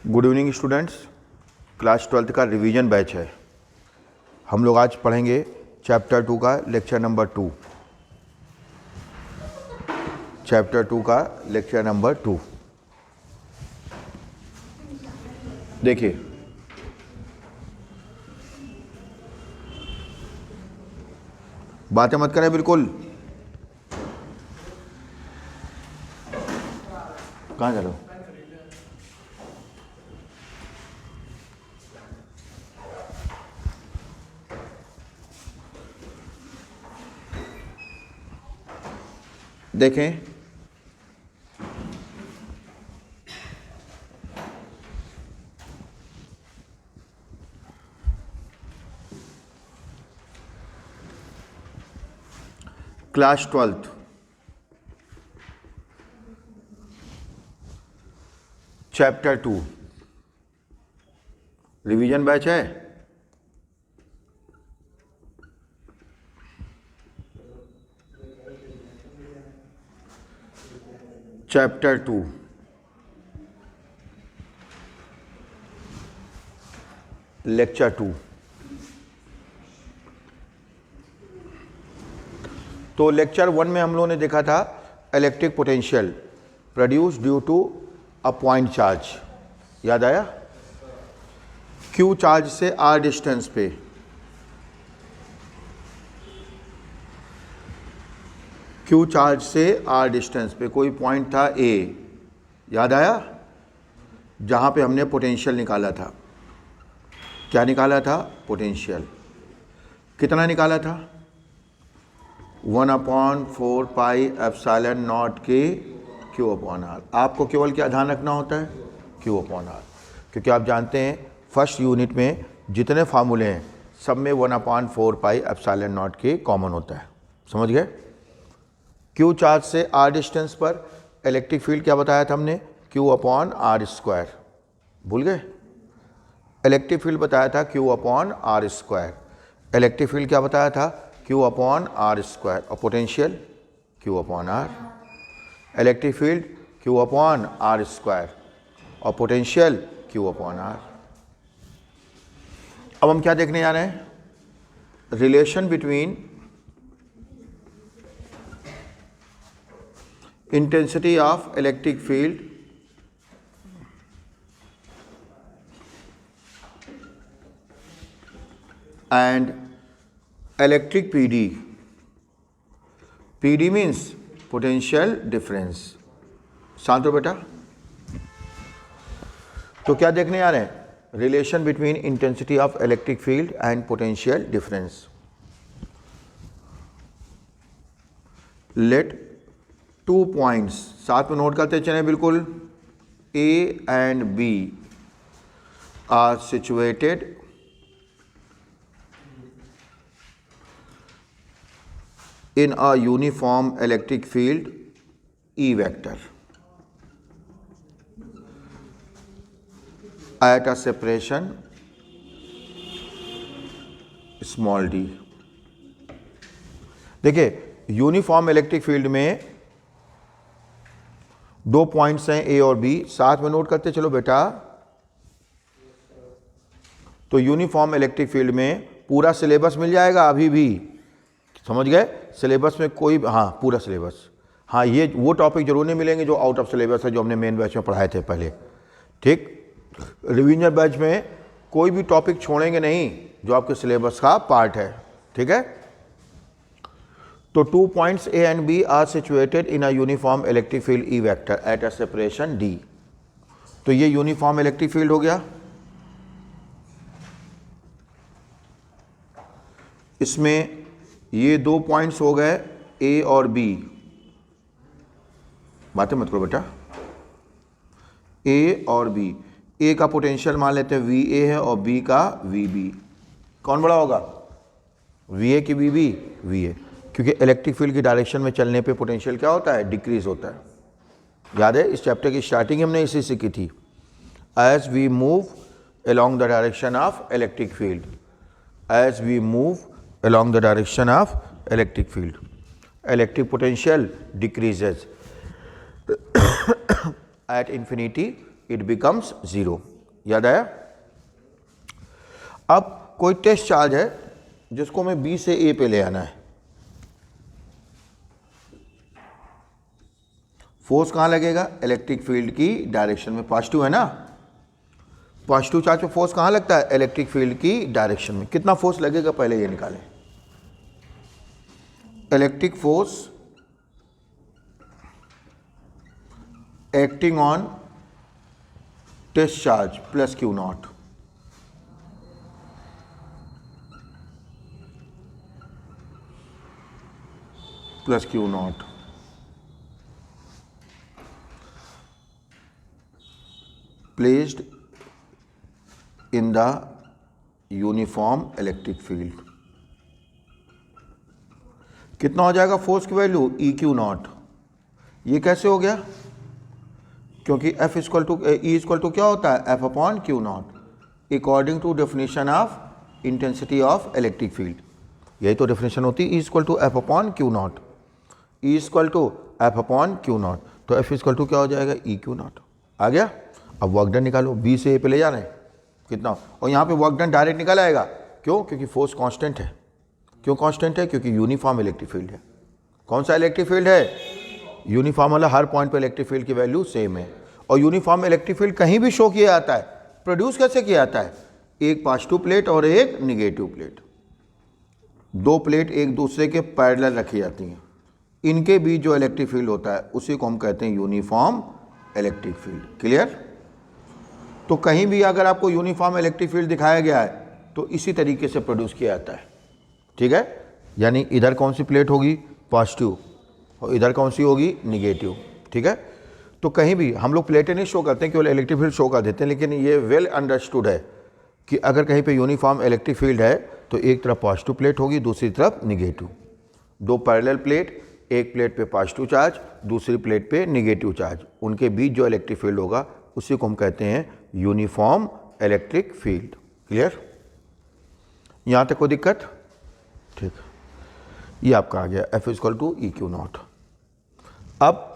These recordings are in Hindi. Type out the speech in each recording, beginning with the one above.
Good evening students, class 12th का रिवीजन बैच है। हम लोग आज पढ़ेंगे चैप्टर 2 का लेक्चर नंबर 2। चैप्टर 2 का लेक्चर नंबर 2। देखिए, बातें मत करें बिल्कुल। कहाँ जा रहे हो? देखें, class 12th chapter 2 revision batch है। Chapter 2 lecture 2। तो लेक्चर 1 में हम लोगों ने देखा था electric potential produce due to a point charge. याद आया? क्यू चार्ज से आर डिस्टेंस पे क्यू चार्ज से आर डिस्टेंस पे कोई पॉइंट था ए, याद आया? जहां पे हमने पोटेंशियल निकाला था। क्या निकाला था? पोटेंशियल। कितना निकाला था? 1/4 पाई एप्सिलॉन नॉट के क्यू अपॉन आर। आपको केवल क्या ध्यान रखना होता है? Q upon R. क्योंकि आप जानते हैं फर्स्ट यूनिट में जितने फार्मूले हैं सब में 1/4 पाई एप्सिलॉन नॉट के कॉमन होता है। समझ गए? क्यू चार्ज से आर डिस्टेंस पर इलेक्ट्रिक फील्ड क्या बताया था हमने? Q upon R square. भूल गए? इलेक्ट्रिक फील्ड बताया था Q upon R square. Electric field क्या बताया था? Q upon R square. और potential Q upon R. Electric field Q upon R square और पोटेंशियल क्यू अपॉन आर। अब हम क्या देखने जा रहे हैं? Relation between intensity of electric field and electric PD. PD means potential difference. शांत हो बेटा। तो क्या देखने आ रहे हैं? Relation between intensity of electric field and potential difference. Let 2 points, साथ में नोट करते चलें बिल्कुल। A and B are situated in a uniform electric field E vector at a separation small d। देखिए, यूनिफॉर्म इलेक्ट्रिक फील्ड में 2 पॉइंट्स हैं ए और बी। साथ में नोट करते चलो बेटा। तो यूनिफॉर्म इलेक्ट्रिक फील्ड में पूरा सिलेबस मिल जाएगा अभी भी। समझ गए? सिलेबस में कोई, हाँ पूरा सिलेबस। हाँ, ये वो टॉपिक जरूर नहीं मिलेंगे जो आउट ऑफ सिलेबस है, जो हमने मेन बैच में पढ़ाए थे पहले। ठीक? रिवीजन बैच में कोई भी टॉपिक छोड़ेंगे नहीं जो आपके सिलेबस का पार्ट है। ठीक है? तो 2 points A and B are situated in a uniform electric field E vector at a separation D. तो ये यूनिफॉर्म इलेक्ट्रिक फील्ड हो गया। इसमें ये 2 पॉइंट्स हो गए ए और बी। बातें मत करो बेटा। ए और बी। ए का पोटेंशियल मान लेते हैं वी ए है और बी का वी बी। कौन बड़ा होगा? वी ए की वी बी? V A. क्योंकि इलेक्ट्रिक फील्ड की डायरेक्शन में चलने पे पोटेंशियल क्या होता है? डिक्रीज होता है। याद है? इस चैप्टर की स्टार्टिंग हमने इसी से की थी। As we move along the direction of electric field, as we move along the direction of electric field, electric potential decreases at infinity it becomes 0. याद आया? अब कोई टेस्ट चार्ज है जिसको मैं बी से ए पे ले आना है, फोर्स कहाँ लगेगा? इलेक्ट्रिक फील्ड की डायरेक्शन में, पॉजिटिव है ना, पॉजिटिव चार्ज पे फोर्स कहाँ लगता है? इलेक्ट्रिक फील्ड की डायरेक्शन में। कितना फोर्स लगेगा पहले ये निकालें। Electric force acting on test charge plus Q naught, plus Q naught, placed in the uniform electric field. कितना हो जाएगा फोर्स की वैल्यू? E Q not. ये कैसे हो गया? क्योंकि F equal to E equal to क्या होता है? F upon Q naught according to definition of intensity of electric field. यही तो डेफिनेशन होती है, E equal to F upon Q naught, E equal to F upon Q naught. तो एफ इक्वल टू क्या हो जाएगा? ई क्यू नॉट। आ गया? अब वर्क डन निकालो, बी से ए पे ले जा रहे हैं कितना, और यहाँ पे वर्क डन डायरेक्ट निकल आएगा। क्यों? क्योंकि फोर्स कांस्टेंट है। क्यों कांस्टेंट है? क्योंकि यूनिफॉर्म इलेक्ट्रिक फील्ड है। कौन सा इलेक्ट्रिक फील्ड है? यूनिफॉर्म वाला, हर पॉइंट पे इलेक्ट्रिक फील्ड की वैल्यू सेम है। और यूनिफॉर्म इलेक्ट्रिक फील्ड कहीं भी शो किया जाता है, प्रोड्यूस कैसे किया जाता है? एक पॉजिटिव प्लेट और एक निगेटिव प्लेट, दो प्लेट एक दूसरे के पैरेलल रखी जाती हैं, इनके बीच जो इलेक्ट्रिक फील्ड होता है उसी को हम कहते हैं यूनिफॉर्म इलेक्ट्रिक फील्ड। क्लियर? तो कहीं भी अगर आपको यूनिफॉर्म इलेक्ट्रिक फील्ड दिखाया गया है तो इसी तरीके से प्रोड्यूस किया जाता है। ठीक है? यानी इधर कौन सी प्लेट होगी? पॉजिटिव, और इधर कौन सी होगी? निगेटिव। ठीक है? तो कहीं भी हम लोग प्लेटें नहीं शो करते हैं, केवल इलेक्ट्रिक फील्ड शो कर देते हैं, लेकिन ये वेल अंडरस्टूड है कि अगर कहीं पे यूनिफॉर्म इलेक्ट्रिक फील्ड है तो एक तरफ पॉजिटिव प्लेट होगी, दूसरी तरफ निगेटिव। दो पैरेलल प्लेट, एक प्लेट पे पॉजिटिव चार्ज, दूसरी प्लेट पे निगेटिव चार्ज, उनके बीच जो इलेक्ट्रिक फील्ड होगा उसी को हम कहते हैं यूनिफॉर्म इलेक्ट्रिक फील्ड। क्लियर? यहां तक कोई दिक्कत? ठीक, ये आपका आ गया F equal to E Q naught. अब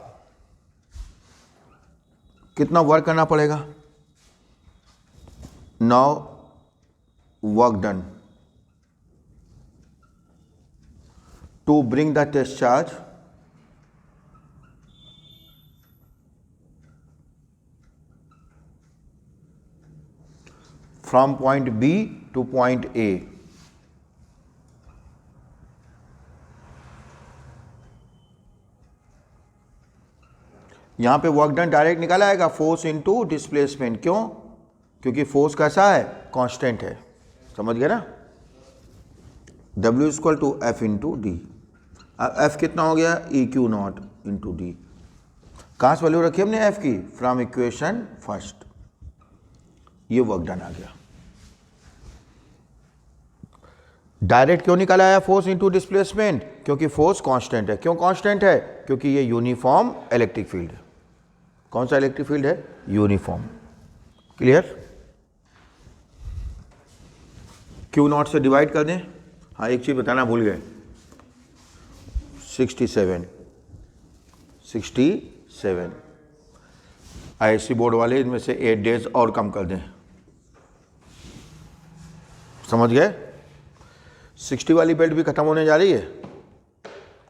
कितना वर्क करना पड़ेगा? Now work done to bring the test charge from point B to point A। यहां पे वर्क डन डायरेक्ट निकल आएगा, फोर्स इनटू डिस्प्लेसमेंट। क्यों? क्योंकि फोर्स कैसा है? कांस्टेंट है। समझ गए ना? W equal to F into D. अब एफ कितना हो गया? E Q naught into D. कहां से वैल्यू रखी हमने एफ की? From equation first. ये वर्क डन आ गया। डायरेक्ट क्यों निकल आया फोर्स इनटू डिस्प्लेसमेंट? क्योंकि फोर्स कांस्टेंट है। क्यों कांस्टेंट है? क्योंकि ये यूनिफॉर्म इलेक्ट्रिक फील्ड है। कौन सा इलेक्ट्रिक फील्ड है? यूनिफॉर्म। क्लियर? क्यू नॉट से डिवाइड कर दें। हाँ, एक चीज बताना भूल गए, 67 ISC बोर्ड वाले इनमें से 8 डेज और कम कर दें। समझ गए? 60 वाली बेल्ट भी खत्म होने जा रही है।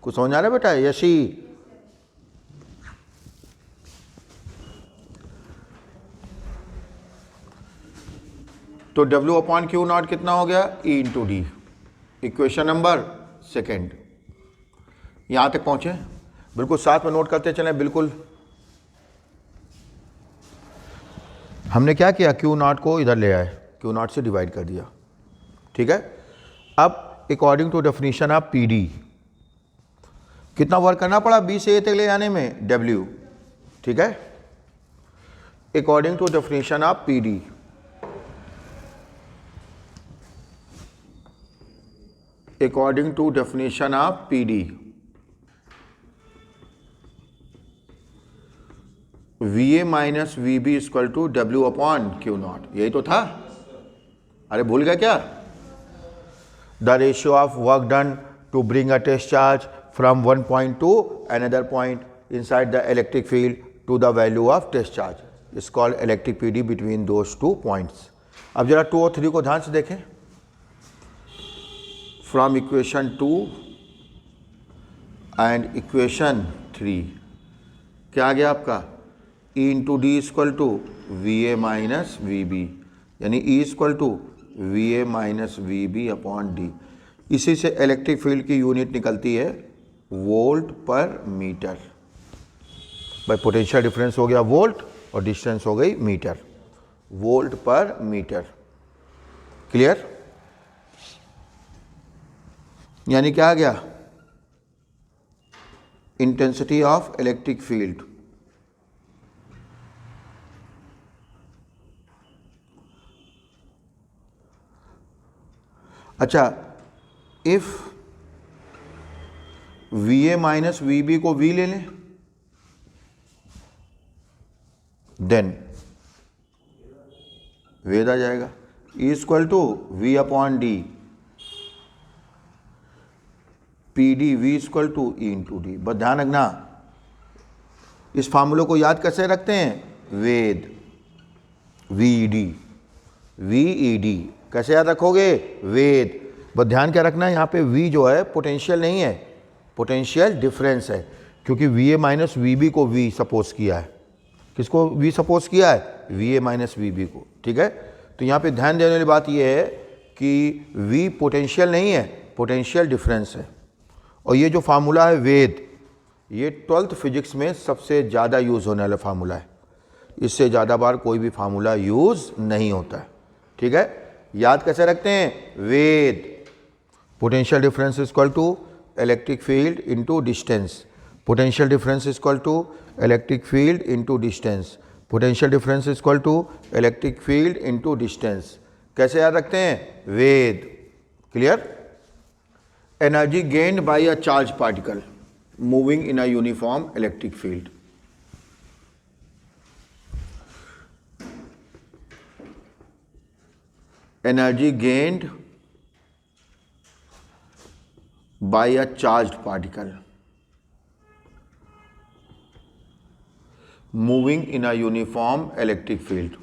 कुछ समझ आ रहा है बेटा? यशी तो W अपॉन क्यू नॉट कितना हो गया? E into D. Equation number second. यहां तक पहुंचे? बिल्कुल साथ में नोट करते चलें। बिल्कुल हमने क्या किया? क्यू नॉट को इधर ले आए, क्यू नॉट से डिवाइड कर दिया। ठीक है? अब according to definition of P D कितना वर्क करना पड़ा बी से ए तक ले जाने में? W। ठीक है? According to definition of P D according to definition of PD, VA minus VB equal to W upon Q naught. यही तो था। अरे भूल गया क्या? The ratio of work done to bring a test charge from one point to another point inside the electric field to the value of test charge. Is called electric PD between those 2 points. अब जरा 2 और 3 को ध्यान से देखें। फ्रॉम इक्वेशन 2 एंड इक्वेशन 3 क्या आ गया आपका, E into D equal to V A minus V B, यानी E equal to V A minus V B upon D. इसी से इलेक्ट्रिक फील्ड की यूनिट निकलती है वोल्ट पर मीटर। भाई पोटेंशियल डिफरेंस हो गया वोल्ट और डिस्टेंस हो गई metre, volt per metre. Clear? यानी क्या आ गया, इंटेंसिटी ऑफ इलेक्ट्रिक फील्ड अच्छा, if V A minus V B को वी ले लें, देन वेद आ जाएगा equal to V upon D, P D V equal to E into D. बस ध्यान रखना, इस फार्मूले को याद कैसे रखते हैं, वेद वी ई डी कैसे याद रखोगे, वेद। बस ध्यान क्या रखना है, यहाँ पे v जो है पोटेंशियल नहीं है, पोटेंशियल डिफरेंस है, क्योंकि V A minus V B को v सपोज किया है। किसको v सपोज किया है, V A minus V B को। ठीक है, तो यहाँ पे ध्यान देने वाली बात यह है कि v पोटेंशियल नहीं है, पोटेंशियल डिफरेंस है। और ये जो फार्मूला है वेद, ये 12th फिजिक्स में सबसे ज़्यादा यूज़ होने वाला फार्मूला है। इससे ज़्यादा बार कोई भी फार्मूला यूज़ नहीं होता है। ठीक है, याद कैसे रखते हैं, VED potential difference is equal to electric field into distance, potential difference is equal to electric field into distance, potential difference is equal to electric field into distance. कैसे याद रखते हैं, VED. Clear? Energy gained by a charge particle moving in a uniform electric field. Energy gained by a charged particle moving in a uniform electric field.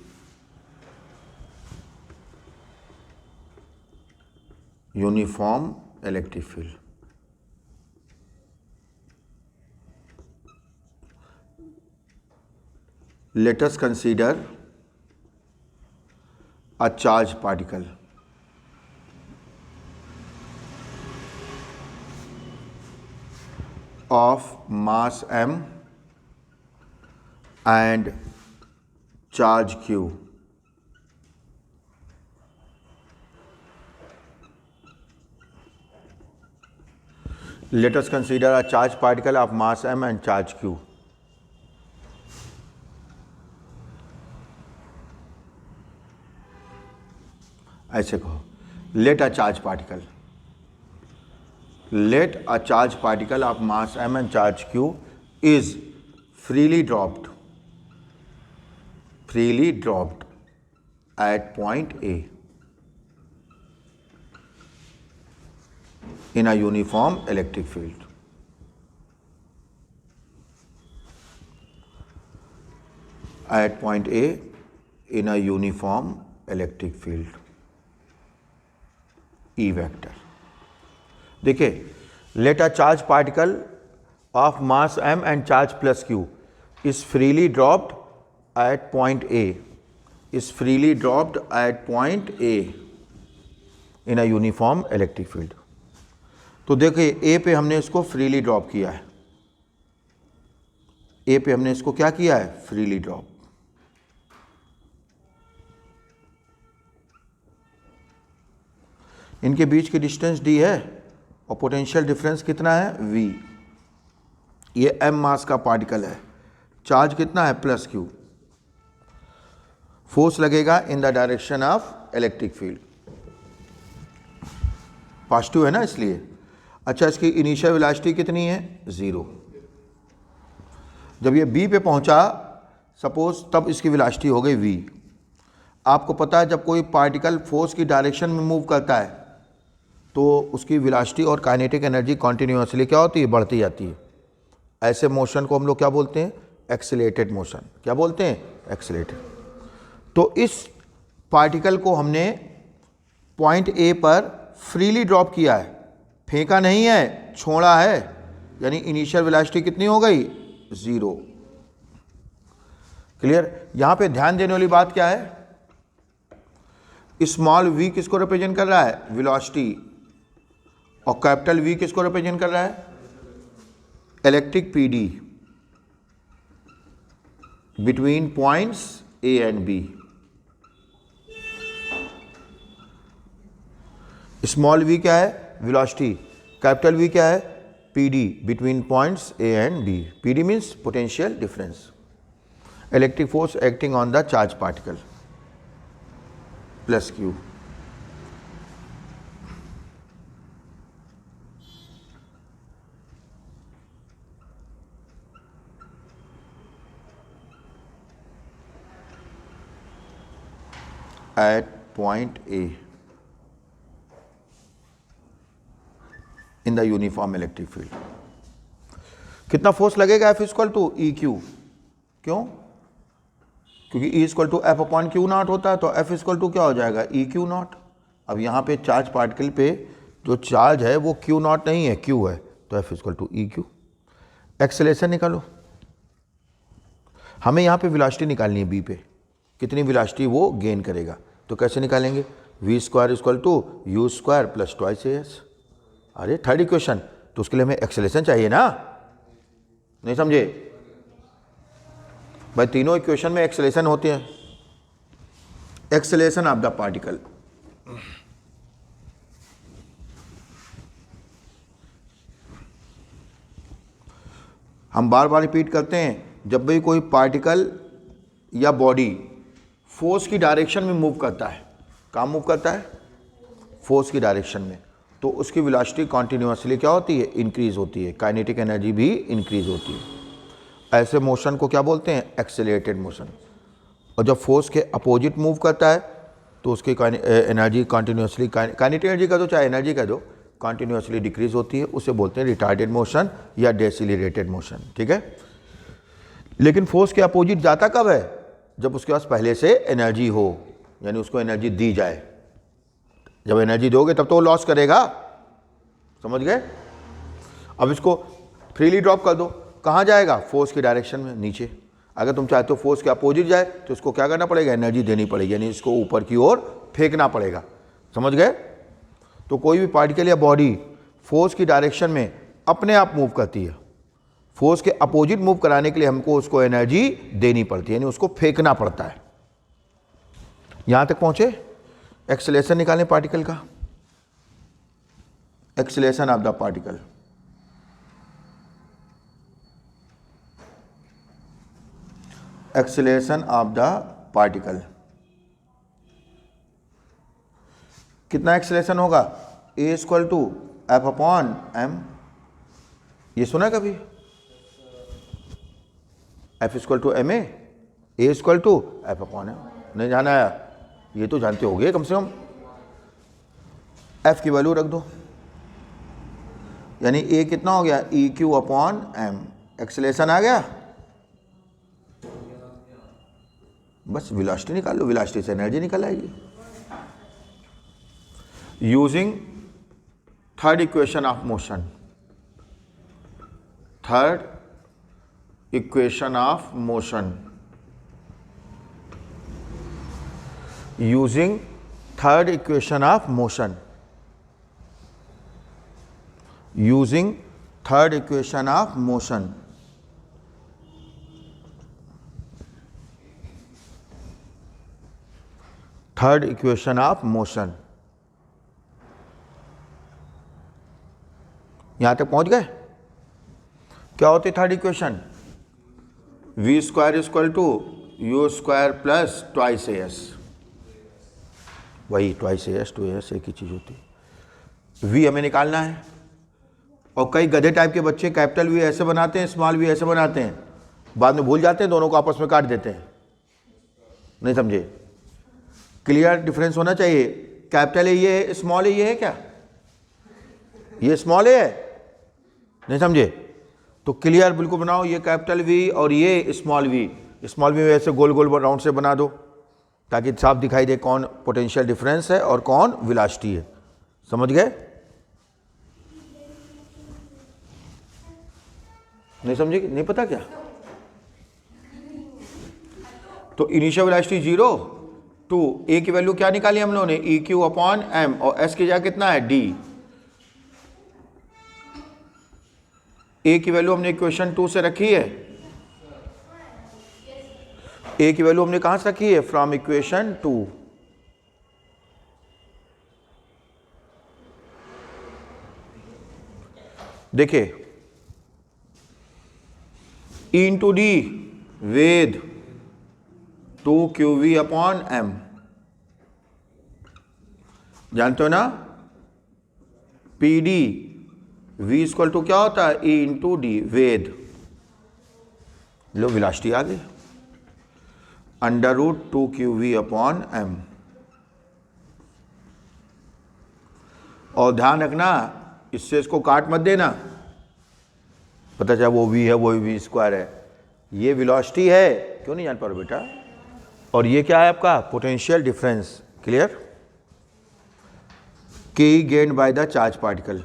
Uniform electric field. Let us consider a charged particle of mass m and charge q. Let us consider a charged particle of mass m and charge q. ऐसे कहो, let a charge particle, let a charge particle of mass m and charge q is freely dropped at point A in a uniform electric field. At point A in a uniform electric field. E vector. देखिए, let a charge particle of mass m and charge plus q is freely dropped at point A. Is freely dropped at point A in a uniform electric field. तो देखिए, A पे हमने इसको फ्रीली ड्रॉप किया है, A पे हमने इसको क्या किया है, फ्रीली ड्रॉप। इनके बीच की डिस्टेंस d है और पोटेंशियल डिफरेंस कितना है, v। ये m मास का पार्टिकल है, चार्ज कितना है, प्लस q। फोर्स लगेगा in the direction of electric field, positive है ना इसलिए। अच्छा, इसकी इनिशियल वेलोसिटी कितनी है, 0। जब ये b पे पहुंचा सपोज, तब इसकी वेलोसिटी हो गई v। आपको पता है जब कोई पार्टिकल फोर्स की डायरेक्शन में मूव करता है तो उसकी वेलोसिटी और काइनेटिक एनर्जी कॉन्टिन्यूसली क्या होती है, बढ़ती जाती है। ऐसे मोशन को हम लोग क्या बोलते हैं, एक्सीलरेटेड मोशन। क्या बोलते हैं, एक्सेलरेटेड। तो इस पार्टिकल को हमने पॉइंट ए पर फ्रीली ड्रॉप किया है, फेंका नहीं है, छोड़ा है, यानी इनिशियल वेलोसिटी कितनी हो गई? 0। क्लियर? यहां पे ध्यान देने वाली बात क्या है? स्मॉल v किसको रिप्रेजेंट कर रहा है? वेलोसिटी। और कैपिटल V किसको रिप्रेजेंट कर रहा है? Electric PD between points A and B। Small v क्या है? वेलोसिटी। कैपिटल V क्या है? PD between points A and B। PD means potential difference, electric force acting on the charge particle, plus Q। at point A in the uniform electric field। कितना फोर्स लगेगा? F equal to EQ। क्यों? क्योंकि E equal to F upon Q naught होता है, तो F इक्वल टू क्या हो जाएगा? EQ not. अब यहाँ पे चार्ज पार्टिकल पे जो चार्ज है वो Q नॉट नहीं है, Q है, तो F equal to EQ। Acceleration निकालो। हमें यहाँ पे वेलोसिटी निकालनी है B पे, कितनी वेलोसिटी वो गेन करेगा। तो कैसे निकालेंगे? V square equal to U square plus twice AS। अरे थर्ड इक्वेशन, तो उसके लिए हमें एक्सेलरेशन चाहिए ना, नहीं समझे भाई? तीनों इक्वेशन में एक्सेलरेशन होते हैं। एक्सेलरेशन ऑफ द पार्टिकल, हम बार बार रिपीट करते हैं, जब भी कोई पार्टिकल या बॉडी फोर्स की डायरेक्शन में मूव करता है, कहाँ मूव करता है? फोर्स की डायरेक्शन में, तो उसकी वेलोसिटी कॉन्टिन्यूसली क्या होती है? इंक्रीज होती है, काइनेटिक एनर्जी भी इंक्रीज होती है। ऐसे मोशन को क्या बोलते हैं? Accelerated motion. और जब फोर्स के अपोजिट मूव करता है तो उसकी एनर्जी कॉन्टिन्यूसली, काइनेटिक एनर्जी का दो चाहे एनर्जी का दो, कॉन्टिन्यूसली डिक्रीज होती है, उसे बोलते हैं रिटार्डेड मोशन या डेसिलरेटेड मोशन। ठीक है? लेकिन फोर्स के अपोजिट जाता कब है? जब उसके पास पहले से एनर्जी हो, यानी उसको एनर्जी दी जाए। जब एनर्जी दोगे तब तो वो लॉस करेगा, समझ गए? अब इसको फ्रीली ड्रॉप कर दो, कहाँ जाएगा? फोर्स की डायरेक्शन में, नीचे। अगर तुम चाहते हो फोर्स के अपोजिट जाए तो इसको क्या करना पड़ेगा? एनर्जी देनी पड़ेगी, यानी इसको ऊपर की ओर फेंकना पड़ेगा। समझ गए? तो कोई भी पार्टिकल या बॉडी फोर्स की डायरेक्शन में अपने आप मूव करती है, फोर्स के अपोजिट मूव कराने के लिए हमको उसको एनर्जी देनी पड़ती है, यानी उसको फेंकना पड़ता है। यहां तक पहुंचे? एक्सेलरेशन निकालें पार्टिकल का। Acceleration of the particle, acceleration of the particle कितना एक्सेलरेशन होगा? A equal to F upon M। ये सुना कभी? F equal to MA, A equal to F upon M। नहीं जाना है? ये तो जानते होगे कम से कम। F की वैल्यू रख दो, यानी A कितना हो गया? EQ upon M। एक्सेलरेशन आ गया, बस वेलोसिटी निकाल लो, वेलोसिटी से एनर्जी निकल आएगी। Using third equation of motion, third equation of motion, using third equation of motion, using third equation of motion, third equation of motion. यहां तक पहुंच गए? क्या होती है third equation? V square equal to U square plus twice AS। वही ट्वाइस AS, 2AS एक ही चीज होती है। V हमें निकालना है, और कई गधे टाइप के बच्चे कैपिटल V ऐसे बनाते हैं, स्मॉल v ऐसे बनाते हैं, बाद में भूल जाते हैं, दोनों को आपस में काट देते हैं। नहीं समझे? क्लियर डिफरेंस होना चाहिए। कैपिटल ए ये है, स्मॉल ए ये है क्या? ये स्मॉल ए है, नहीं समझे? तो क्लियर बिल्कुल बनाओ, ये कैपिटल V और ये स्मॉल v, स्मॉल बीम ऐसे गोल गोल राउंड से बना दो ताकि साफ दिखाई दे कौन पोटेंशियल डिफरेंस है और कौन वेलोसिटी है। समझ गए? नहीं समझे? नहीं पता क्या? तो इनिशियल वेलोसिटी 0 टू ए की वैल्यू क्या निकाली हम लोगों ने, ई क्यू अपॉन एम, और एस की जगह कितना है, डी। ए की वैल्यू हमने इक्वेशन 2 से रखी है, ए की वैल्यू हमने कहां से रखी है, फ्रॉम इक्वेशन 2। देखिए ई इंटू डी वेद 2qv अपॉन एम, जानते हो ना, P D V equal to क्या होता है, ई इंटू डी वेद, लो वेलोसिटी आ गई, under root 2qv upon M. और ध्यान रखना इससे इसको काट मत देना, पता चला वो v है वो v स्क्वायर है, ये वेलोसिटी है, क्यों नहीं जान पा रहे बेटा, और ये क्या है आपका potential difference. Clear? K gained by the charge particle.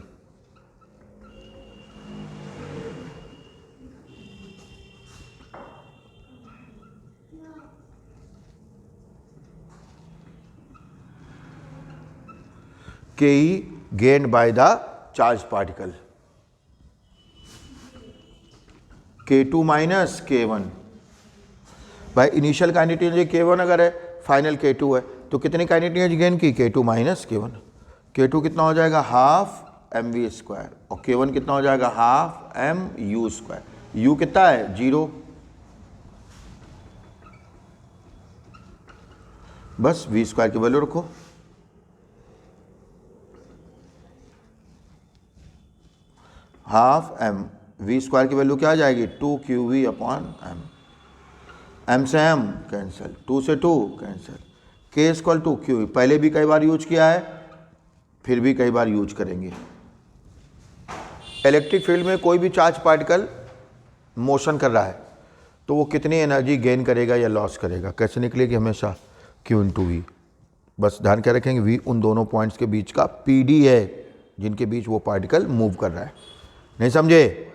K gained by the charge particle, K2 minus K1। भाई इनिशियल काइनेटिक एनर्जी K1 अगर है, फाइनल K2 है, तो कितनी काइनेटिक एनर्जी गेन की, K2 माइनस K1। K2 कितना हो जाएगा, हाफ mv स्क्वायर, और K1 कितना हो जाएगा, हाफ mu स्क्वायर। u कितना है, 0। बस v स्क्वायर की वैल्यू रखो, हाफ m, v स्क्वायर की वैल्यू क्या आ जाएगी, 2qv अपॉन m, m से m कैंसिल, 2 से 2 cancel, k equal to q। पहले भी कई बार यूज किया है, फिर भी कई बार यूज करेंगे। इलेक्ट्रिक फील्ड में कोई भी चार्ज पार्टिकल मोशन कर रहा है तो वो कितनी एनर्जी गेन करेगा या लॉस करेगा, कैसे निकलेगी, हमेशा q इंटू वी। बस ध्यान क्या रखेंगे, v उन दोनों पॉइंट्स के बीच का pd है जिनके बीच वो पार्टिकल मूव कर रहा है। नहीं समझे?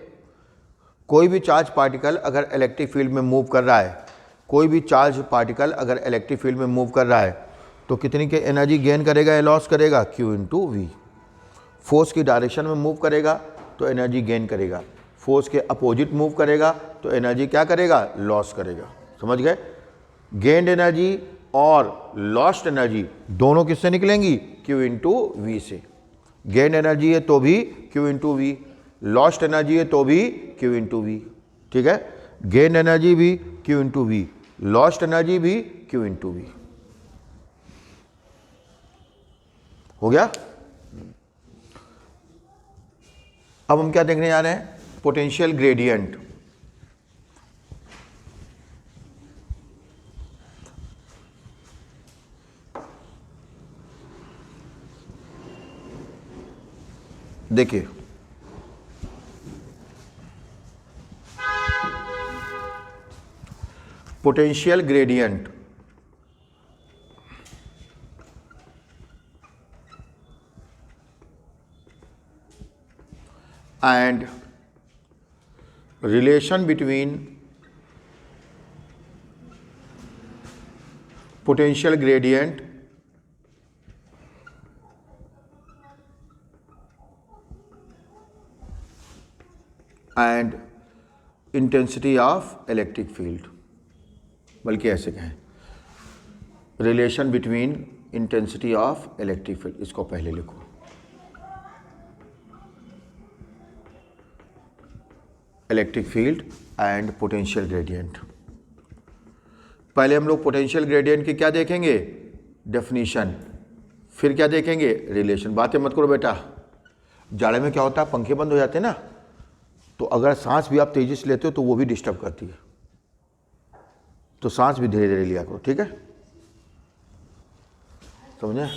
कोई भी चार्ज पार्टिकल अगर इलेक्ट्रिक फील्ड में मूव कर रहा है, कोई भी चार्ज पार्टिकल अगर इलेक्ट्रिक फील्ड में मूव कर रहा है तो कितनी की एनर्जी गेन करेगा या लॉस करेगा, Q इंटू वी। फोर्स की डायरेक्शन में मूव करेगा तो एनर्जी गेन करेगा, फोर्स के अपोजिट मूव करेगा तो एनर्जी क्या करेगा, लॉस करेगा। समझ गए? गेन्ड एनर्जी और लॉस्ट एनर्जी दोनों किससे निकलेंगी, Q इंटू वी से। गेन्ड एनर्जी है तो भी Q into V, lost energy है तो भी Q इंटू वी। ठीक है? गेन एनर्जी भी Q into V, lost energy भी Q इंटू वी। हो गया? अब हम क्या देखने जा रहे हैं, पोटेंशियल ग्रेडियंट। देखिए potential gradient and relation between potential gradient and intensity of electric field, बल्कि ऐसे कहें relation between intensity of electric field, इसको पहले लिखो। Electric field and potential gradient. पहले हम लोग पोटेंशियल ग्रेडियंट की क्या देखेंगे, डेफिनीशन, फिर क्या देखेंगे, रिलेशन। बातें मत करो बेटा, जाड़े में क्या होता है, पंखे बंद हो जाते हैं ना, तो अगर सांस भी आप तेजी से लेते हो तो वो भी डिस्टर्ब करती है, तो सांस भी धीरे धीरे लिया करो। ठीक है? समझे?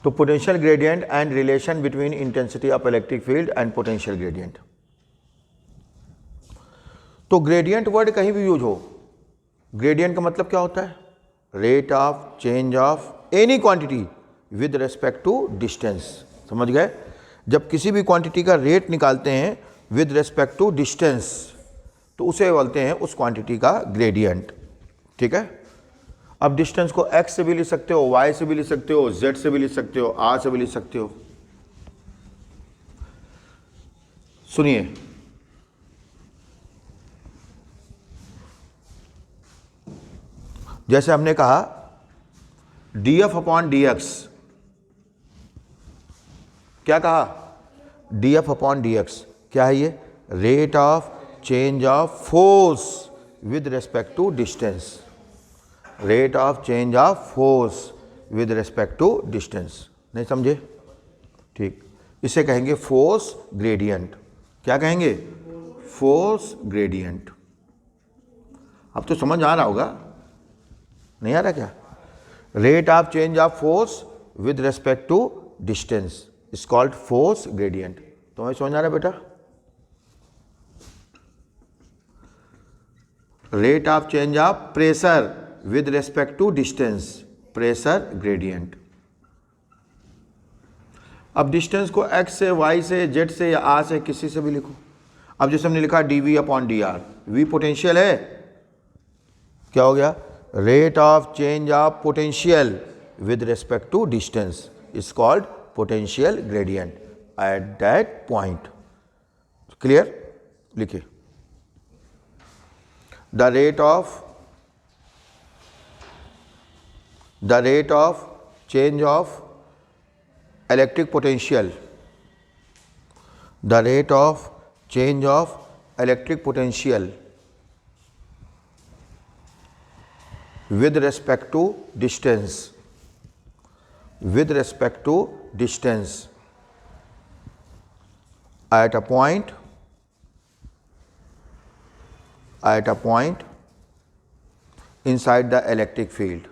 तो potential gradient and relation between intensity of electric field and potential gradient. तो ग्रेडियंट वर्ड कहीं भी यूज हो, ग्रेडियंट का मतलब क्या होता है? Rate of change of any quantity with respect to distance. समझ गए? जब किसी भी क्वांटिटी का रेट निकालते हैं विद रेस्पेक्ट टू डिस्टेंस तो उसे बोलते हैं उस क्वांटिटी का ग्रेडियंट। ठीक है? अब डिस्टेंस को x से भी लिख सकते हो, y से भी लिख सकते हो, z से भी लिख सकते हो, r से भी लिख सकते हो। सुनिए, जैसे हमने कहा df अपॉन dx, क्या कहा? df अपॉन dx क्या है ये? Rate of change of force with respect to distance. Rate of change of force with respect to distance. नहीं समझे? ठीक, इसे कहेंगे फोर्स ग्रेडियंट। क्या कहेंगे? Force gradient. अब तो समझ आ रहा होगा, नहीं आ रहा क्या? Rate of change of force with respect to distance is called force gradient. तुम्हें समझ आ रहा है बेटा? Rate of change of pressure with respect to distance, pressure gradient. अब डिस्टेंस को x से, y से, z से या r से किसी से भी लिखो। अब जैसे हमने लिखा dv upon dr, v potential है, क्या हो गया? Rate of change of potential with respect to distance is called potential gradient at that point. Clear? लिखिए, the rate of change of electric potential, the rate of change of electric potential with respect to distance, with respect to distance at a point inside the electric field,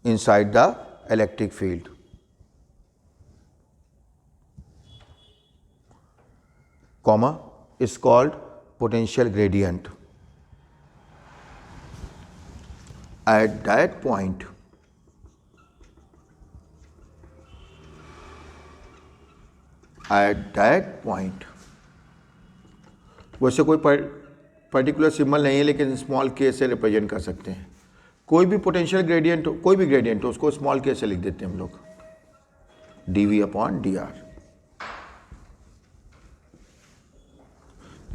inside the electric field, comma, is called potential gradient at that point, at that point। वैसे कोई पर्टिकुलर सिंबल नहीं है लेकिन स्मॉल के से रिप्रेजेंट कर सकते हैं। कोई भी पोटेंशियल ग्रेडियंट हो, कोई भी ग्रेडियंट हो, उसको स्मॉल के से लिख देते हैं हम लोग, dv अपॉन dr।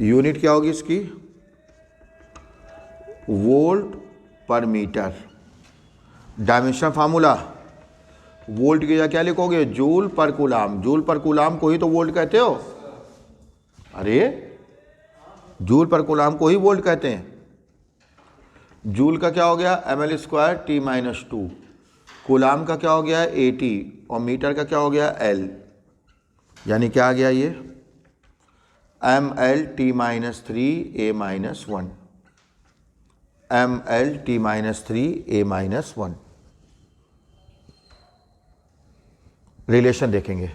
यूनिट क्या होगी इसकी? Volt per metre. Dimension formula, volt की जगह क्या लिखोगे? जूल पर कूलाम। जूल पर कूलाम को ही तो वोल्ट कहते हो। अरे जूल पर कूलाम को ही वोल्ट कहते हैं। जूल का क्या हो गया? ml square t-2। कूलाम का क्या हो गया? AT। और मीटर का क्या हो गया? L। यानी क्या आ गया ये? ml t-3 a-1, ml t-3 a-1। Relation देखेंगे।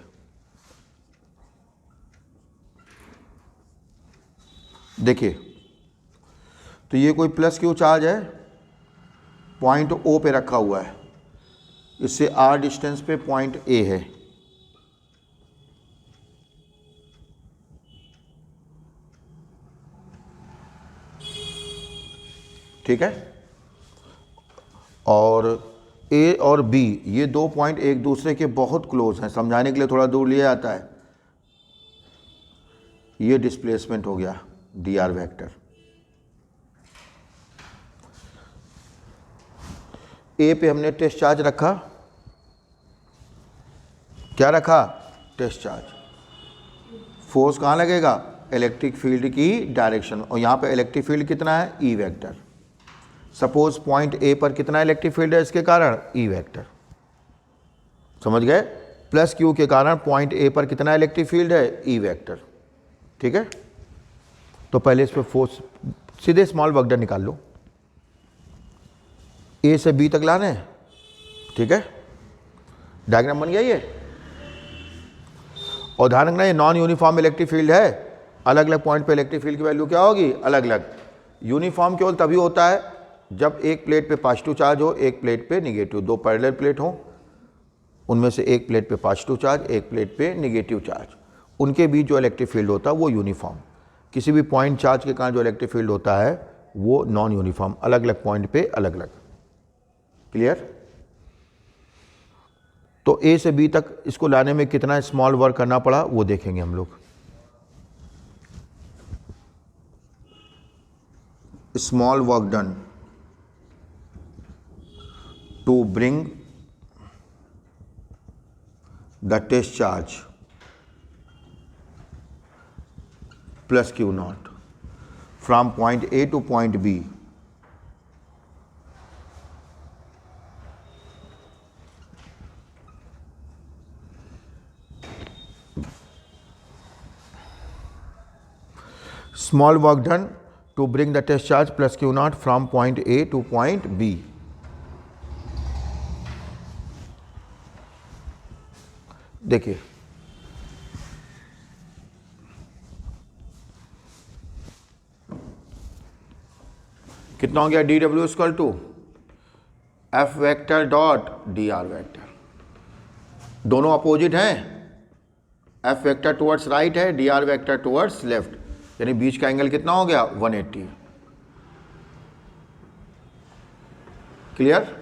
देखिए, तो ये कोई प्लस क्यू चार्ज है, पॉइंट O पे रखा हुआ है, इससे R डिस्टेंस पे पॉइंट A है। ठीक है? और A और B ये दो पॉइंट एक दूसरे के बहुत क्लोज हैं, समझाने के लिए थोड़ा दूर लिया जाता है। ये डिस्प्लेसमेंट हो गया dr वेक्टर। ए पे हमने टेस्ट चार्ज रखा, क्या रखा? Test charge. फोर्स कहाँ लगेगा? इलेक्ट्रिक फील्ड की डायरेक्शन, और यहाँ पे इलेक्ट्रिक फील्ड कितना है? E vector. Suppose point A पर कितना इलेक्ट्रिक फील्ड है इसके कारण? E vector. समझ गए? प्लस क्यू के कारण पॉइंट ए पर कितना इलेक्ट्रिक फील्ड है? E vector. ठीक है? तो पहले इस पर फोर्स, सीधे स्मॉल वर्क डन निकाल लो। ए से बी तक लाना है। ठीक है? डायग्राम बन गया ये। और ध्यान रखना, ये नॉन यूनिफॉर्म इलेक्ट्रिक फील्ड है, अलग अलग पॉइंट पे इलेक्ट्रिक फील्ड की वैल्यू क्या होगी, अलग अलग। यूनिफॉर्म केवल तभी होता है जब एक प्लेट पे पॉजिटिव चार्ज हो, एक प्लेट पे निगेटिव, दो पैरेलल प्लेट हो, उनमें से एक प्लेट पे पॉजिटिव चार्ज, एक प्लेट पे निगेटिव चार्ज, उनके बीच जो इलेक्ट्रिक फील्ड होता है वो यूनिफॉर्म। किसी भी पॉइंट चार्ज के कारण जो इलेक्ट्रिक फील्ड होता है वो नॉन यूनिफॉर्म, अलग अलग पॉइंट पे अलग अलग। क्लियर? तो ए से बी तक इसको लाने में कितना स्मॉल वर्क करना पड़ा वो देखेंगे हम लोग। Small work done to bring the test charge plus Q naught from point A to point B. Small work done to bring the test charge plus Q naught from point A to point B. देखिए कितना हो गया, D W equal to F vector dot D R vector. दोनों अपोजिट हैं, एफ वेक्टर टुवर्ड्स राइट है, D R vector towards left, यानी बीच का एंगल कितना हो गया 180। क्लियर?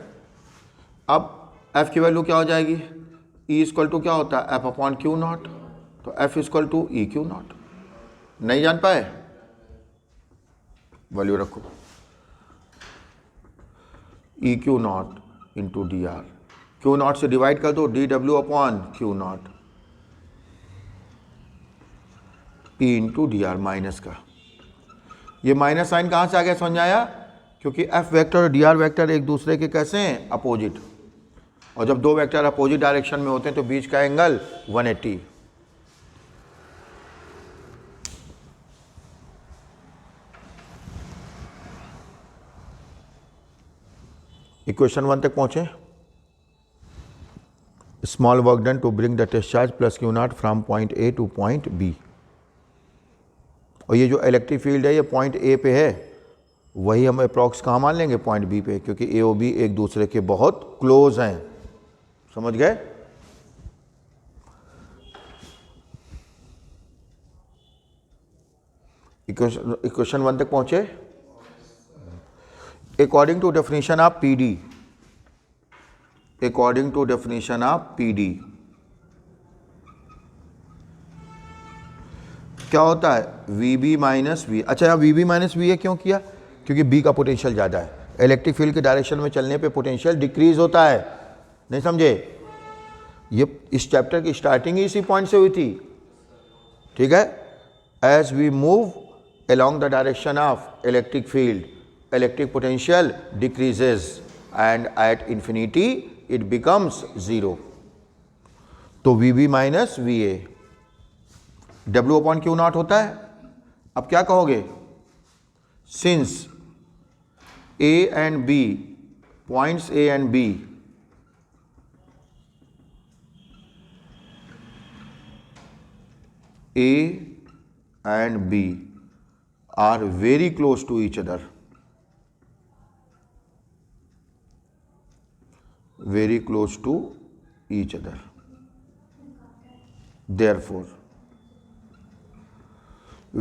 अब एफ की वैल्यू क्या हो जाएगी, ई इक्वल टू क्या होता है एफ अपॉन क्यू नॉट, तो F equal to E Q naught. नहीं जान पाए, वैल्यू रखो, E Q naught into D R, Q naught से डिवाइड कर दो, D W upon Q naught, E into D R minus का। ये माइनस साइन कहाँ से आ गया समझ आया, क्योंकि एफ वेक्टर और डी आर वेक्टर एक दूसरे के कैसे हैं, अपोजिट, और जब दो वेक्टर अपोजिट डायरेक्शन में होते हैं तो बीच का एंगल 180। इक्वेशन 1 तक पहुंचे। Small work done to bring the test charge plus Q naught from point A to point B. और ये जो इलेक्ट्रिक फील्ड है ये पॉइंट ए पे है, वही हम अप्रॉक्स कहाँ मान लेंगे, पॉइंट बी पे, क्योंकि ए और बी एक दूसरे के बहुत क्लोज हैं। समझ गए? इक्वेशन 1 तक पहुंचे। According to definition of PD, according to definition of PD, क्या होता है VB माइनस वी। अच्छा यहाँ VB माइनस वी है क्यों किया, क्योंकि B का पोटेंशियल ज़्यादा है, इलेक्ट्रिक फील्ड के डायरेक्शन में चलने पे पोटेंशियल डिक्रीज होता है। नहीं समझे? ये इस चैप्टर की स्टार्टिंग ही इसी पॉइंट से हुई थी। ठीक है, as we move along the direction of electric field, electric potential decreases and at infinity it becomes 0. तो VB minus VA, W upon Q not होता है। अब क्या कहोगे, since A and B, points A and B A and B are very close to each other, very close to each other, therefore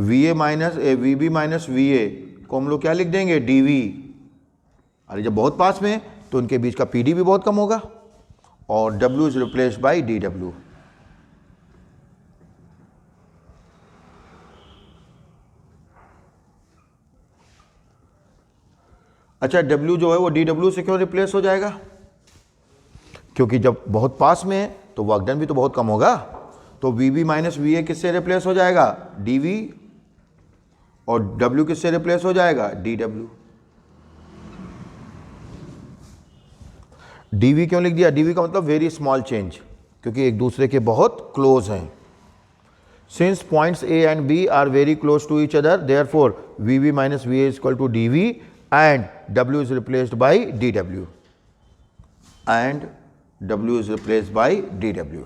VA minus VB minus VA को हम लोग क्या लिख देंगे, DV। अरे जब बहुत पास में तो उनके बीच का PD भी बहुत कम होगा, और W is replaced by DW। अच्छा W जो है वो DW से क्यों रिप्लेस हो जाएगा, क्योंकि जब बहुत पास में है तो वर्क डन भी तो बहुत कम होगा। तो VB माइनस VA किससे रिप्लेस हो जाएगा, DV, और W किससे रिप्लेस हो जाएगा, DW। DV क्यों लिख दिया, DV का मतलब वेरी स्मॉल चेंज, क्योंकि एक दूसरे के बहुत क्लोज हैं। Since points A and B are very close to each other, therefore VB minus VA is equal to DV and W is replaced by DW, and W is replaced by DW।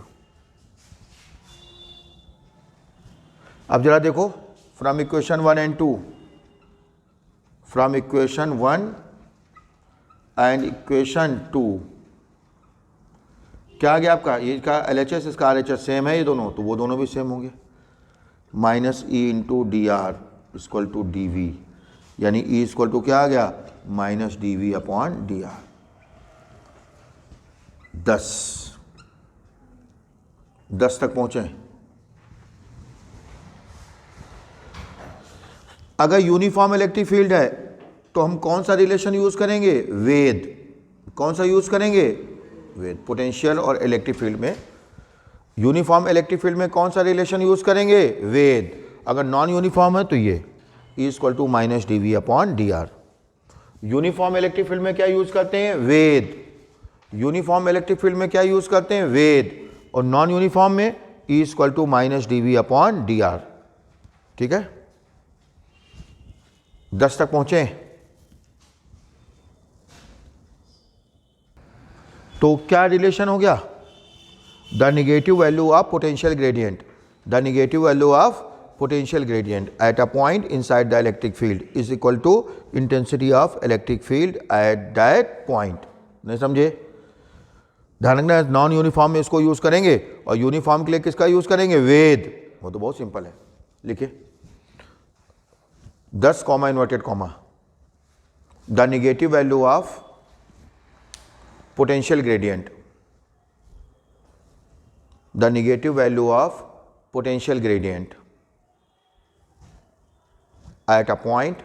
अब जरा देखो from equation 1 and 2, from equation 1 and equation 2 क्या आ गया आपका, ये इसका LHS इसका RHS सेम है ये दोनों, तो वो दोनों भी सेम होंगे। Minus E into D R equal to D V, यानी ई इक्वल टू क्या आ गया, minus D V upon D R. 10 तक पहुंचे। अगर यूनिफॉर्म इलेक्ट्रिक फील्ड है तो हम कौन सा रिलेशन यूज करेंगे, वेद। कौन सा यूज करेंगे, वेद। पोटेंशियल और इलेक्ट्रिक फील्ड में, यूनिफॉर्म इलेक्ट्रिक फील्ड में कौन सा रिलेशन यूज करेंगे, वेद। अगर नॉन यूनिफॉर्म है तो ये E equal to minus D V upon D R. Uniform electric field में क्या यूज करते हैं, वेद। यूनिफॉर्म इलेक्ट्रिक फील्ड में क्या यूज करते हैं, वेद। और नॉन यूनिफॉर्म में E equal to minus D V upon D R. ठीक है, 10 तक पहुंचे। तो क्या रिलेशन हो गया, the negative value of potential gradient, the negative value of potential gradient at a point inside the electric field is equal to intensity of electric field at that point. नहीं समझे, ध्यान रखना, नॉन यूनिफॉर्म में इसको यूज करेंगे और यूनिफॉर्म के लिए किसका यूज करेंगे, वेद। वो तो बहुत सिंपल है, लिखिए 10 comma inverted comma, the negative value of potential gradient, the negative value of potential gradient at a point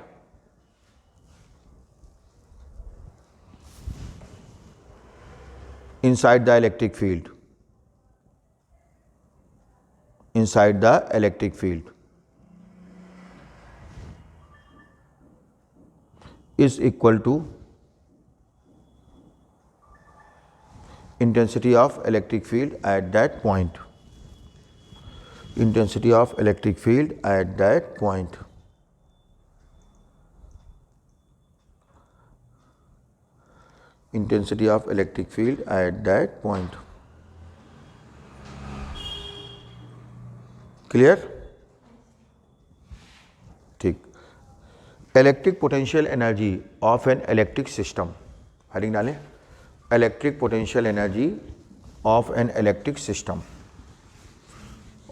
inside the electric field, inside the electric field is equal to intensity of electric field at that point, intensity of electric field at that point, intensity of electric field at that point. Clear? ठीक। Electric potential energy of an electric system, heading डालें, electric potential energy of an electric system.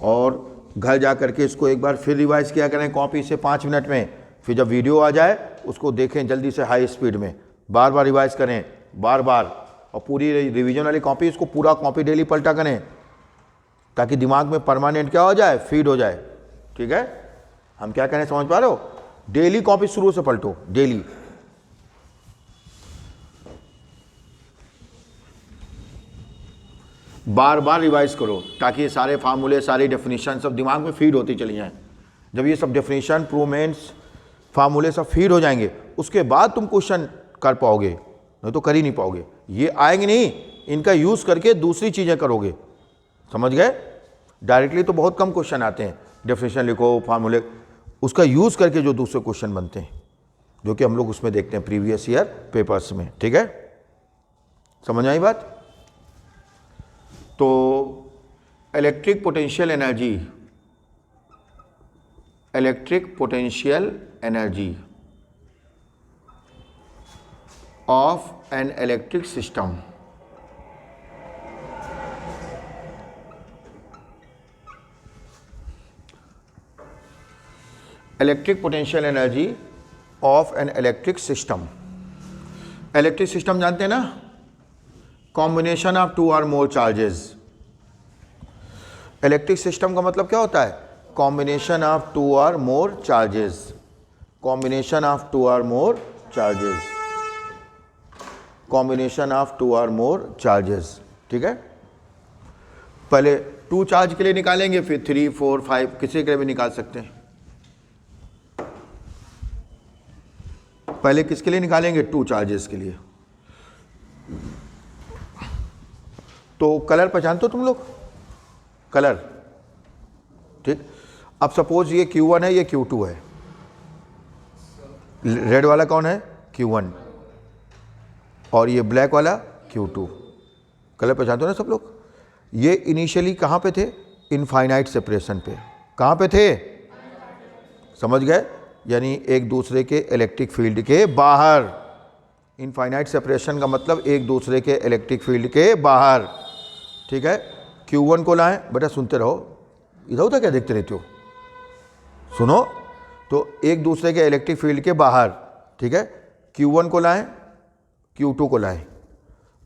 और घर जा करके इसको एक बार फिर रिवाइज किया करें कॉपी से 5 मिनट में, फिर जब वीडियो आ जाए उसको देखें जल्दी से हाई स्पीड में, बार बार रिवाइज करें, बार बार। और पूरी रिवीजन वाली कॉपी, इसको पूरा कॉपी डेली पलटा करें ताकि दिमाग में परमानेंट क्या हो जाए, फीड हो जाए। ठीक है, हम क्या करें समझ पा रहे हो, डेली कॉपी शुरू से पलटो, डेली। बार बार रिवाइज करो ताकि ये सारे फार्मूले, सारी डेफिनेशन सब दिमाग में फीड होती चली जाएं। जब ये सब डेफिनेशन, प्रूवमेंट्स, फार्मूले सब फीड हो जाएंगे, उसके बाद तुम क्वेश्चन कर पाओगे, नहीं तो कर ही नहीं पाओगे। ये आएंगे नहीं, इनका यूज़ करके दूसरी चीज़ें करोगे, समझ गए। डायरेक्टली तो बहुत कम क्वेश्चन आते हैं, डेफिनेशन लिखो, फार्मूले, उसका यूज़ करके जो दूसरे क्वेश्चन बनते हैं, जो कि हम लोग उसमें देखते हैं प्रीवियस ईयर पेपर्स में। ठीक है, समझ आई बात। तो electric potential energy, electric potential energy of an electric system electric potential energy of an electric system। Electric system जानते हैं ना, कॉम्बिनेशन ऑफ 2 और मोर चार्जेस। इलेक्ट्रिक सिस्टम का मतलब क्या होता है, कॉम्बिनेशन ऑफ 2 और मोर चार्जेस, कॉम्बिनेशन ऑफ 2 और मोर चार्जेस, कॉम्बिनेशन ऑफ 2 और मोर चार्जेस। ठीक है, पहले 2 चार्ज के लिए निकालेंगे, फिर 3, 4, 5 किसी के लिए भी निकाल सकते हैं। पहले किसके लिए निकालेंगे, 2 चार्जेस के लिए। तो कलर पहचानते हो तुम लोग, कलर। ठीक, अब सपोज ये Q1 है, ये Q2 है, रेड वाला कौन है, Q1, और ये ब्लैक वाला Q2। कलर पहचानते हो ना सब लोग। ये इनिशियली कहाँ पे थे, इनफाइनाइट सेपरेशन पे। कहाँ पे थे, समझ गए? यानी एक दूसरे के इलेक्ट्रिक फील्ड के बाहर। इनफाइनाइट सेपरेशन का मतलब एक दूसरे के इलेक्ट्रिक फील्ड के बाहर, ठीक है। Q1 को लाएं, बेटा सुनते रहो, इधर उधर क्या देखते रहते हो, सुनो। तो एक दूसरे के इलेक्ट्रिक फील्ड के बाहर, ठीक है। Q1 को लाएं, Q2 को लाएं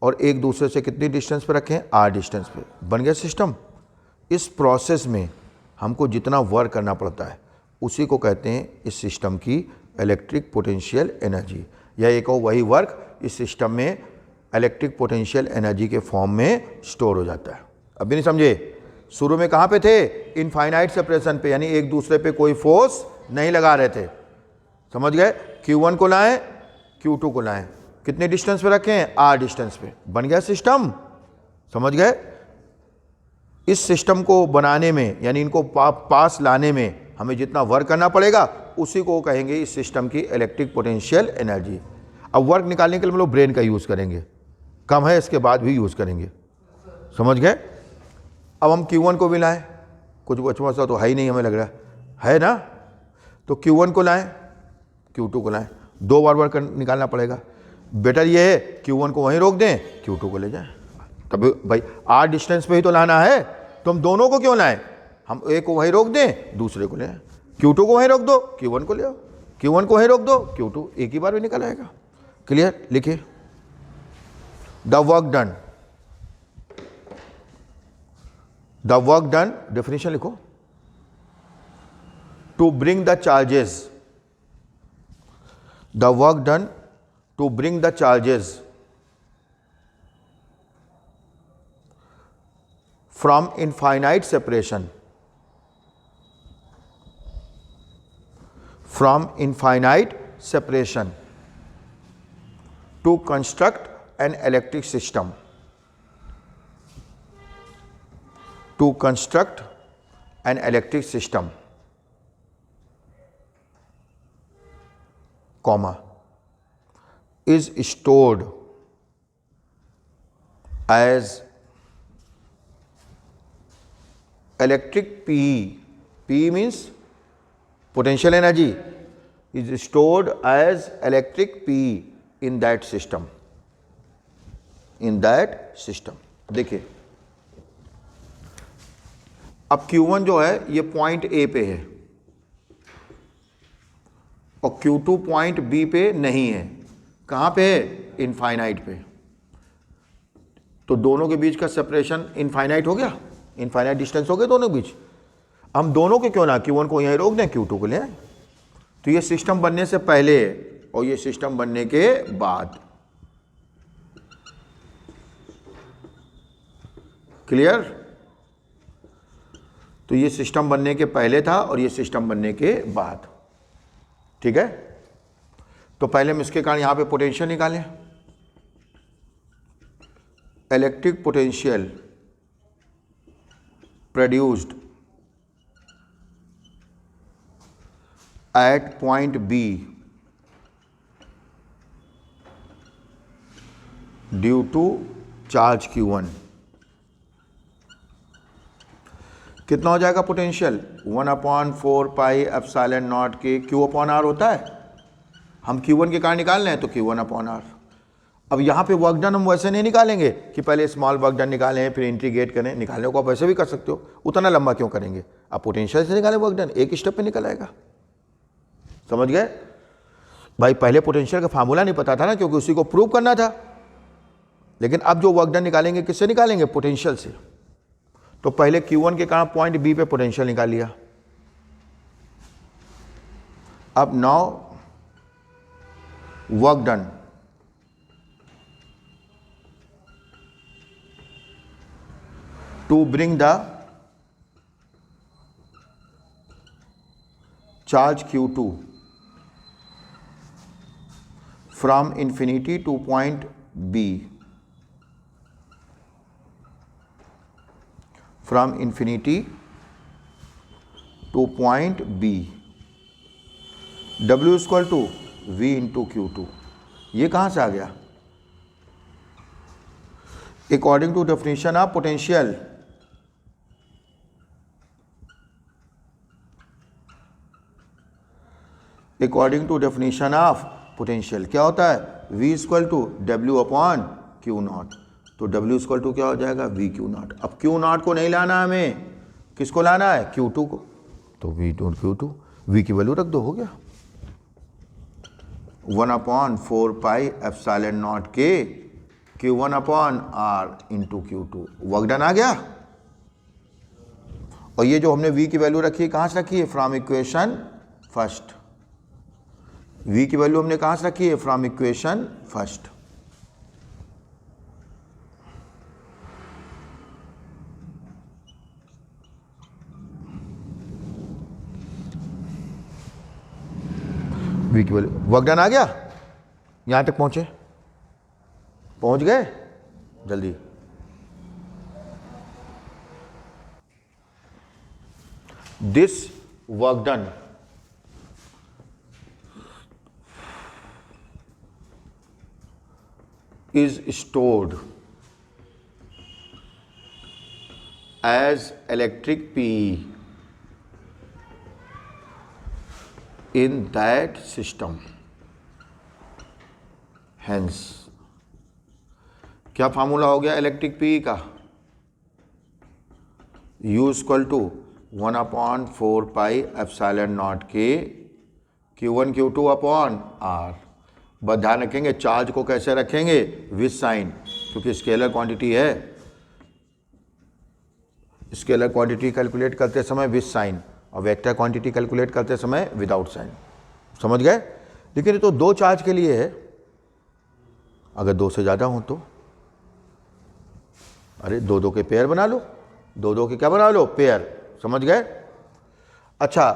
और एक दूसरे से कितनी डिस्टेंस पे रखें, R डिस्टेंस पे। बन गया सिस्टम। इस प्रोसेस में हमको जितना वर्क करना पड़ता है उसी को कहते हैं इस सिस्टम की इलेक्ट्रिक पोटेंशियल एनर्जी, या एक और वही वर्क इस सिस्टम में इलेक्ट्रिक पोटेंशियल एनर्जी के फॉर्म में स्टोर हो जाता है। अभी नहीं समझे? शुरू में कहाँ पे थे? इनफाइनाइट सेपरेशन पे, यानी एक दूसरे पे कोई फोर्स नहीं लगा रहे थे। समझ गए? Q1 को लाएं, Q2 को लाएं, कितने डिस्टेंस पे रखें, R डिस्टेंस पे। बन गया सिस्टम। समझ गए? इस सिस्टम को बनाने में, यानी इनको पास लाने में हमें जितना वर्क करना पड़ेगा उसी को कहेंगे इस सिस्टम की इलेक्ट्रिक पोटेंशियल एनर्जी। अब वर्क निकालने के लिए हम लोग ब्रेन का यूज़ करेंगे, कम है इसके बाद भी यूज़ करेंगे। समझ गए? अब हम Q1 को भी लाएं, कुछ बचवा सा तो है ही नहीं हमें लग रहा है ना। तो Q1 को लाएं, Q2 को लाएं, दो बार वर्क निकालना पड़ेगा। बेटर ये है Q1 को वहीं रोक दें, Q2 को ले जाएं। तब भाई R डिस्टेंस पे ही तो लाना है, तो हम दोनों को क्यों लाएं? हम एक को वहीं रोक दें, दूसरे को ले आए। Q2 को वहीं रोक दो, Q1 को ले आओ। Q1 को वहीं रोक दो, Q2 एक ही बार में निकल आएगा। क्लियर? लिखिए the work done. The work done, definition लिखो, to bring the charges. The work done to bring the charges from infinite separation, from infinite separation to construct an electric system, to construct an electric system, comma, is stored as electric PE, PE means potential energy, is stored as electric PE in that system, in that system। देखिए अब Q1 जो है ये पॉइंट A पे है और Q2 पॉइंट B पे नहीं है। कहाँ पे है? इनफाइनाइट पे। तो दोनों के बीच का सेपरेशन इनफाइनाइट हो गया, इनफाइनाइट डिस्टेंस हो गए दोनों के बीच। हम दोनों के क्यों ना Q1 को यहीं रोक दें, Q2 को ले आए। तो ये सिस्टम बनने से पहले और ये सिस्टम बनने के बाद। क्लियर? तो ये सिस्टम बनने के पहले था और ये सिस्टम बनने के बाद। ठीक है? तो पहले हम इसके कारण यहां पे पोटेंशियल निकालें। Electric potential produced at point B due to charge Q1। कितना हो जाएगा पोटेंशियल? 1/4 पाई एप्सिलॉन नॉट के Q/R होता है। हम Q1 के कारण निकाल रहे हैं तो Q1/R। अब यहाँ पे वर्क डन हम वैसे नहीं निकालेंगे कि पहले स्मॉल वर्क डन निकालें फिर इंटीग्रेट करें। निकालने को आप वैसे भी कर सकते हो, उतना लंबा क्यों करेंगे? आप पोटेंशियल से निकालें वर्क डन, एक स्टेप पे निकल आएगा। समझ गए भाई? पहले पोटेंशियल का फार्मूला नहीं पता था ना, क्योंकि उसी को प्रूव करना था। लेकिन अब जो वर्क डन निकालेंगे किससे निकालेंगे? पोटेंशियल से। तो पहले Q1 के कारण पॉइंट B पे पोटेंशियल निकाल लिया। अब now work done, to bring the charge Q2 from infinity to point B, from infinity to point B, W equal to V into Q2। ये कहाँ से आ गया? According to definition of potential, according to definition of potential क्या होता है, V equal to W upon Q naught. तो W इक्वल टू क्या हो जाएगा, V क्यू नॉट। अब क्यू नॉट को नहीं लाना हमें, किसको लाना है, Q2 को। तो V2 Q2, V की वैल्यू रख दो, हो गया 1/4 पाई एप्सिलॉन नॉट के Q1 upon R into Q2। Work done आ गया। और ये जो हमने V की वैल्यू रखी है कहाँ से रखी है, फ्रॉम इक्वेशन फर्स्ट। V की वैल्यू हमने कहाँ से रखी है, फ्रॉम इक्वेशन फर्स्ट। V की वैल्यू, वर्क डन आ गया। यहां तक पहुंच गए जल्दी। This work done is stored as electric PE in that system. Hence, क्या फार्मूला हो गया इलेक्ट्रिक PE का, U equal to 1/4 pi epsilon naught के Q1 Q2 अपॉन R। बस ध्यान रखेंगे चार्ज को कैसे रखेंगे, विद साइन, क्योंकि स्केलर क्वांटिटी है। स्केलर क्वांटिटी कैलकुलेट करते समय विद साइन और वेक्टर क्वांटिटी कैलकुलेट करते समय विदाउट साइन। समझ गए। लेकिन ये तो दो चार्ज के लिए है, अगर दो से ज़्यादा हो तो अरे दो दो के पेयर बना लो, दो दो के क्या बना लो, पेयर। समझ गए। अच्छा,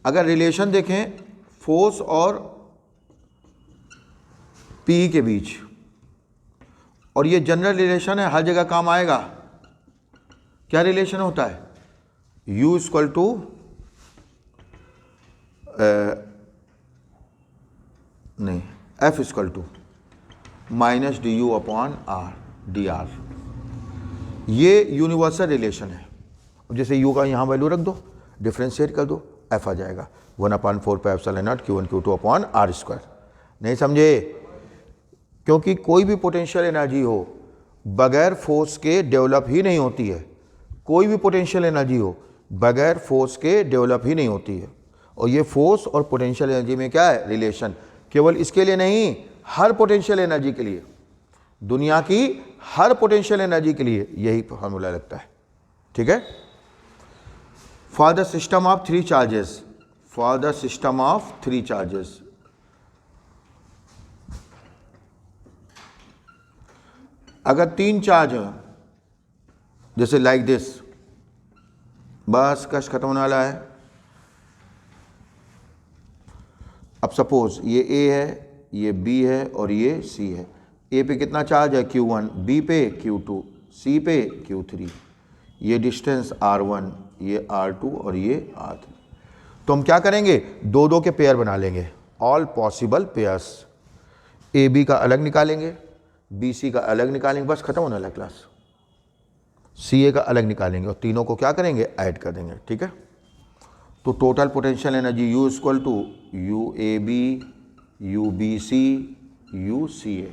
अगर रिलेशन देखें फोर्स और पी के बीच, और ये जनरल रिलेशन है, हर जगह काम आएगा। क्या रिलेशन होता है, U इक्वल टू नहीं F equal to minus DU upon DR। ये यूनिवर्सल रिलेशन है। अब जैसे U का यहाँ वैल्यू रख दो, डिफ्रेंशिएट कर दो, F आ जाएगा 1/4 pi epsilon not Q1 Q2 upon R²। नहीं समझे। क्योंकि कोई भी पोटेंशियल एनर्जी हो बगैर फोर्स के डेवलप ही नहीं होती है। कोई भी पोटेंशियल एनर्जी हो बगैर फोर्स के डेवलप ही नहीं होती है। और ये फोर्स और पोटेंशियल एनर्जी में क्या है, रिलेशन। केवल इसके लिए नहीं, हर पोटेंशियल एनर्जी के लिए, दुनिया की हर पोटेंशियल एनर्जी के लिए यही फॉर्मूला लगता है। ठीक है। For the system of three charges, for the system of three charges, अगर तीन चार्ज है, जैसे लाइक दिस, बस कश खत्म होने वाला है। अब सपोज ये A है, ये B है और ये C है। A पे कितना चार्ज है, Q1, B पे Q2, C पे Q3। ये डिस्टेंस R1, ये R2 और ये R3। तो हम क्या करेंगे, दो दो के पेयर बना लेंगे, ऑल पॉसिबल पेयर्स। AB का अलग निकालेंगे, BC का अलग निकालेंगे, बस खत्म होने वाला क्लास। CA का अलग निकालेंगे और तीनों को क्या करेंगे, ऐड कर देंगे। ठीक है। तो total potential energy U equal to UAB UBC UCA,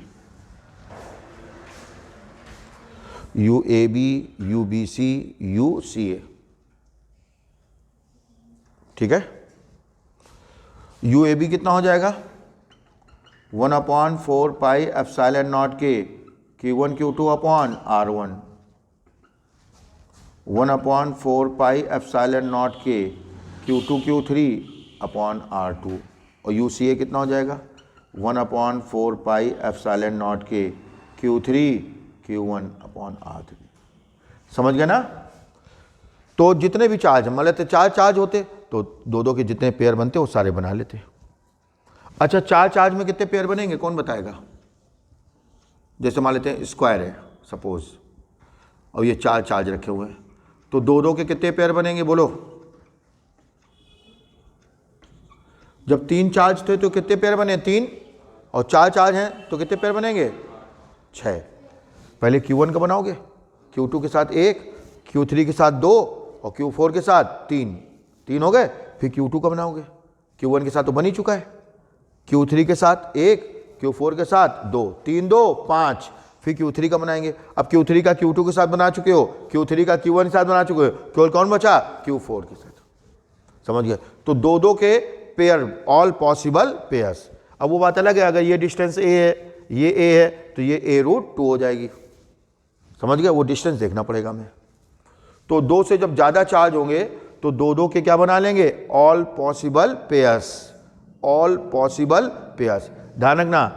UAB UBC UCA। ठीक है। UAB कितना हो जाएगा, 1/4 पाई एप्सिलॉन नॉट के Q1 Q2 upon R1, 1/4 pi epsilon naught के Q2 Q3 अपॉन R2। और UCA कितना हो जाएगा, 1/4 पाई एप्सिलॉन नॉट के Q3 Q1 अपॉन R3। समझ गए ना। तो जितने भी चार्ज, मान लेते चार चार्ज होते तो दो दो के जितने पेयर बनते वो सारे बना लेते। अच्छा, चार चार्ज में कितने पेयर बनेंगे, कौन बताएगा। जैसे मान लेते हैं स्क्वायर है सपोज, और ये चार चार्ज रखे हुए हैं, तो दो दो के कितने पेयर बनेंगे, बोलो। जब तीन चार्ज थे तो कितने पेयर बने, तीन। और चार चार्ज हैं तो कितने पेयर बनेंगे, 6। पहले Q1 का बनाओगे, Q2 के साथ 1, Q3 के साथ 2 और Q4 के साथ 3 हो गए। फिर Q2 का बनाओगे, Q1 के साथ तो बन ही चुका है, Q3 के साथ 1, Q4 के साथ 2, 3 2 5, फिर Q3 का बनाएंगे। अब Q3 का Q2 के साथ बना चुके हो, Q3 का Q1 के साथ बना चुके हो, केवल कौन बचा? Q4 के साथ। समझ गए? तो दो दो के पेयर, ऑल पॉसिबल पेयर्स। अब वो बात अलग है, अगर ये डिस्टेंस a है, ये a है, तो ये a√2 हो जाएगी। समझ गए? वो डिस्टेंस देखना पड़ेगा हमें। तो दो से जब ज़्यादा चार्ज होंगे तो दो दो के क्या बना लेंगे? All possible pairs, all possible pairs. ध्यान रखना,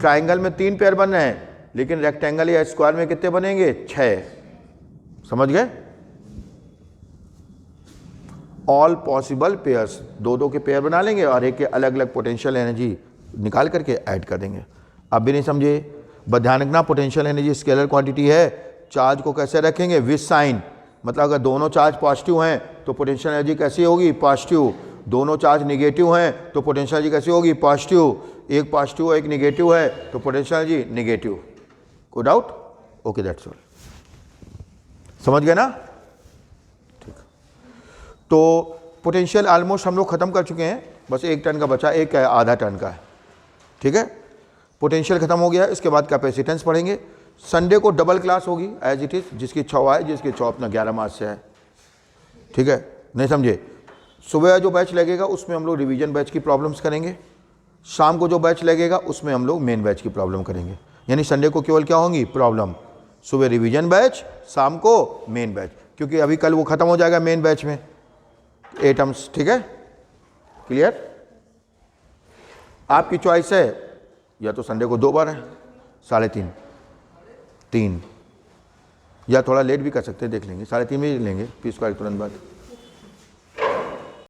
ट्राइंगल में 3 पेयर बन रहे हैं, लेकिन रेक्टेंगल या स्क्वायर में कितने बनेंगे? 6। समझ गए? ऑल पॉसिबल पेयर्स, दो दो के पेयर बना लेंगे और एक के अलग अलग पोटेंशियल एनर्जी निकाल करके ऐड कर देंगे। अब भी नहीं समझे? बस ध्यान रखना, पोटेंशियल एनर्जी स्केलर क्वांटिटी है, चार्ज को कैसे रखेंगे? With sign. मतलब अगर दोनों चार्ज पॉजिटिव हैं तो पोटेंशियल एनर्जी कैसी होगी? पॉजिटिव। दोनों चार्ज निगेटिव हैं तो पोटेंशियल एनर्जी कैसी होगी? पॉजिटिव। एक पॉजिटिव एक निगेटिव है तो पोटेंशियल एनर्जी निगेटिव। कोई डाउट? Okay, that's all. समझ गए ना? ठीक। तो पोटेंशियल ऑलमोस्ट हम लोग खत्म कर चुके हैं, बस 1 टन का बचा, एक आधा टन का है। ठीक है, पोटेंशियल खत्म हो गया। इसके बाद कैपेसिटेंस पढ़ेंगे। संडे को डबल क्लास होगी एज इट इज़, जिसकी 6 आए, जिसकी 6 अपना 11 मार्च से है। ठीक है, नहीं समझे? सुबह जो बैच लगेगा उसमें हम लोग रिवीजन बैच की प्रॉब्लम्स करेंगे, शाम को जो बैच लगेगा उसमें हम लोग मेन बैच की प्रॉब्लम करेंगे। यानी संडे को केवल क्या होंगी? प्रॉब्लम। सुबह रिवीजन बैच, शाम को मेन बैच, क्योंकि अभी कल वो खत्म हो जाएगा मेन बैच में एटम्स। ठीक है, क्लियर? आपकी चॉइस है, या तो संडे को 2 बार है 3:30, 3, या थोड़ा लेट भी कर सकते हैं, देख लेंगे, 3:30 में ही लेंगे, फिर इसका तुरंत बाद।